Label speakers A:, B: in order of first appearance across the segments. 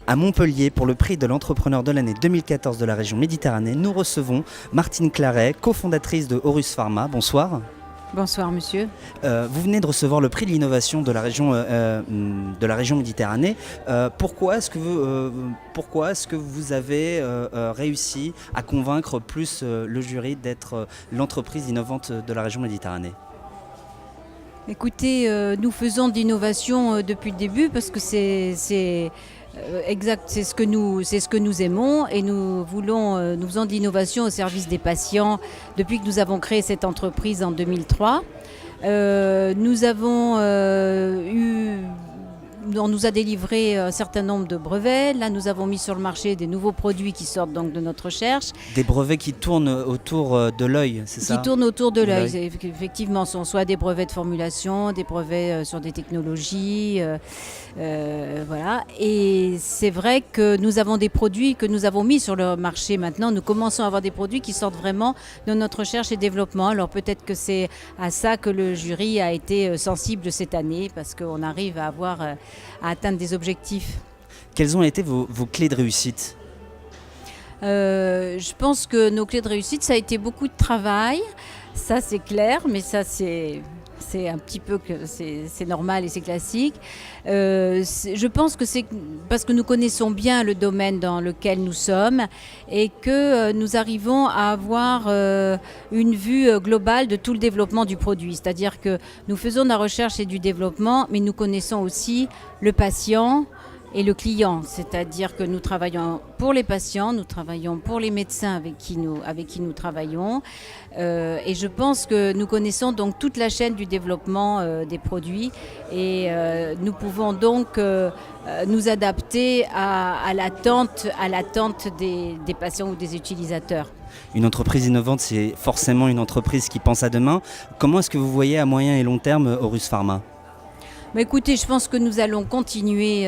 A: À Montpellier, pour le prix de l'entrepreneur de l'année 2014 de la région Méditerranée, nous recevons Martine Claret, cofondatrice de Horus Pharma. Bonsoir.
B: Bonsoir monsieur.
A: Vous venez de recevoir le prix de l'innovation de la région Méditerranée. Pourquoi est-ce que vous avez réussi à convaincre plus le jury d'être l'entreprise innovante de la région Méditerranée ?
B: Écoutez, nous faisons de l'innovation depuis le début parce que c'est exact, c'est ce que nous aimons et nous faisons de l'innovation au service des patients depuis que nous avons créé cette entreprise en 2003. On nous a délivré un certain nombre de brevets. Là, nous avons mis sur le marché des nouveaux produits qui sortent donc de notre recherche.
A: Des brevets qui tournent autour de l'œil, c'est ça ?
B: Qui tournent autour de l'œil. Effectivement, ce sont soit des brevets de formulation, des brevets sur des technologies. Voilà. Et c'est vrai que nous avons des produits que nous avons mis sur le marché maintenant. Nous commençons à avoir des produits qui sortent vraiment de notre recherche et développement. Alors peut-être que c'est à ça que le jury a été sensible cette année parce qu'on arrive à atteindre des objectifs.
A: Quelles ont été vos clés de réussite ?
B: Je pense que nos clés de réussite, ça a été beaucoup de travail. Ça, c'est clair, mais ça, c'est un petit peu que c'est normal et c'est classique. Je pense que c'est parce que nous connaissons bien le domaine dans lequel nous sommes et que nous arrivons à avoir une vue globale de tout le développement du produit. C'est-à-dire que nous faisons de la recherche et du développement, mais nous connaissons aussi le patient et le client, c'est-à-dire que nous travaillons pour les patients, nous travaillons pour les médecins avec qui nous travaillons et je pense que nous connaissons donc toute la chaîne du développement des produits et nous pouvons donc nous adapter à l'attente des patients ou des utilisateurs.
A: Une entreprise innovante, c'est forcément une entreprise qui pense à demain. Comment est-ce que vous voyez à moyen et long terme Horus Pharma ?
B: Bah écoutez, je pense que nous allons continuer,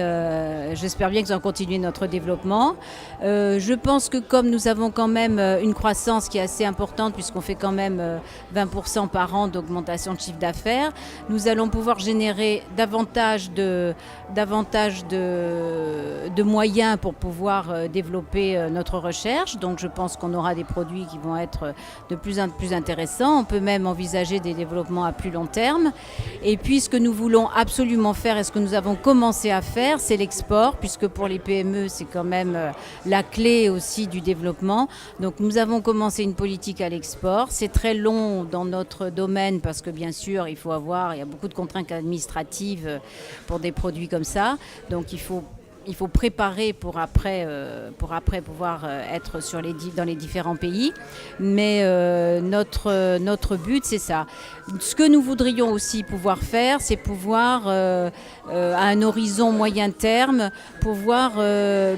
B: j'espère bien que nous allons continuer notre développement. Je pense que comme nous avons quand même une croissance qui est assez importante, puisqu'on fait quand même 20% par an d'augmentation de chiffre d'affaires, nous allons pouvoir générer davantage de moyens pour pouvoir développer notre recherche. Donc je pense qu'on aura des produits qui vont être de plus en plus intéressants. On peut même envisager des développements à plus long terme. Et puis ce que nous voulons absolument faire et ce que nous avons commencé à faire, c'est l'export, puisque pour les PME, c'est quand même la clé aussi du développement. Donc nous avons commencé une politique à l'export. C'est très long dans notre domaine parce que bien sûr, il y a beaucoup de contraintes administratives pour des produits comme ça. Donc il faut préparer pour après pouvoir être dans les différents pays. Mais notre but, c'est ça. Ce que nous voudrions aussi pouvoir faire, c'est pouvoir, à un horizon moyen terme, pouvoir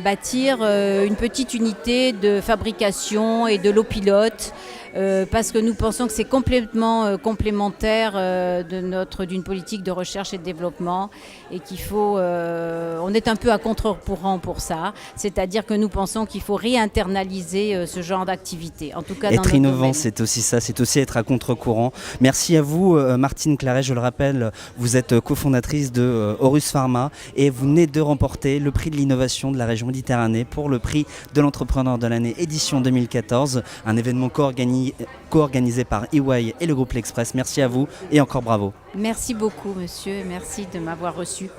B: bâtir une petite unité de fabrication et de l'eau pilote. Parce que nous pensons que c'est complètement complémentaire d'une politique de recherche et de développement et on est un peu à contre-courant pour ça, c'est-à-dire que nous pensons qu'il faut réinternaliser ce genre d'activité. En tout cas,
A: être innovant, c'est aussi ça, c'est aussi être à contre-courant. Merci à vous, Martine Claret, je le rappelle, vous êtes cofondatrice de Horus Pharma et vous venez de remporter le prix de l'innovation de la région Méditerranée pour le prix de l'entrepreneur de l'année édition 2014, un événement co-organisé par EY et le groupe L'Express. Merci à vous et encore bravo.
B: Merci beaucoup monsieur, merci de m'avoir reçu.